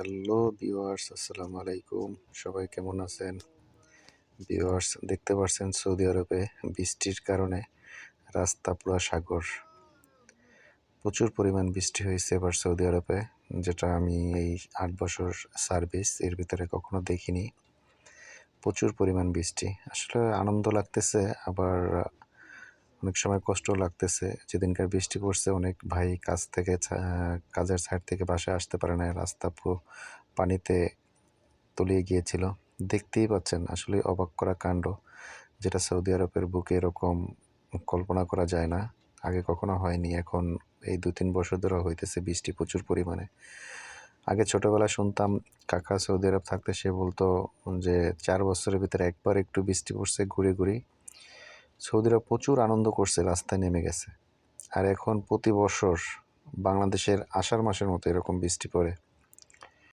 Hello viewers, আসসালামু আলাইকুম। সবাই কেমন আছেন? ভিউয়ার্স, দেখতে পাচ্ছেন সৌদি আরবে বৃষ্টির কারণে রাস্তা পুরা সাগর। প্রচুর পরিমাণ বৃষ্টি হয়েছে এবার সৌদি আরবে, যেটা আমি এই ৮ বছর সার্ভিস এর ভিতরে কখনো দেখিনি। প্রচুর পরিমাণ বৃষ্টি। আসলে আনন্দ লাগতেছে, আবার অনেক সময় কষ্টও লাগতেছে। যেদিনকার বৃষ্টি পড়ছে অনেক ভাই কাজের সাইড থেকে বাসায় আসতে পারে নাই। রাস্তা পুরো পানিতে তলিয়ে গিয়েছিল। দেখতেই পাচ্ছেন, আসলে অবাক করা কাণ্ড, যেটা সৌদি আরবের বুকে এরকম কল্পনা করা যায় না। আগে কখনো হয়নি। এখন এই ২-৩ বছর ধরে হইতেছে বৃষ্টি প্রচুর পরিমাণে। আগে ছোটবেলায় শুনতাম, কাকা সৌদি আরব থাকতে সে বলতো যে ৪ বছরের ভিতরে একবার একটু বৃষ্টি পড়ছে ঘুরি। সৌদিরা প্রচুর আনন্দ করছে, রাস্তায় নেমে গেছে। আর এখন প্রতি বছর বাংলাদেশের আষাঢ় মাসের মতো এরকম বৃষ্টি পড়ে।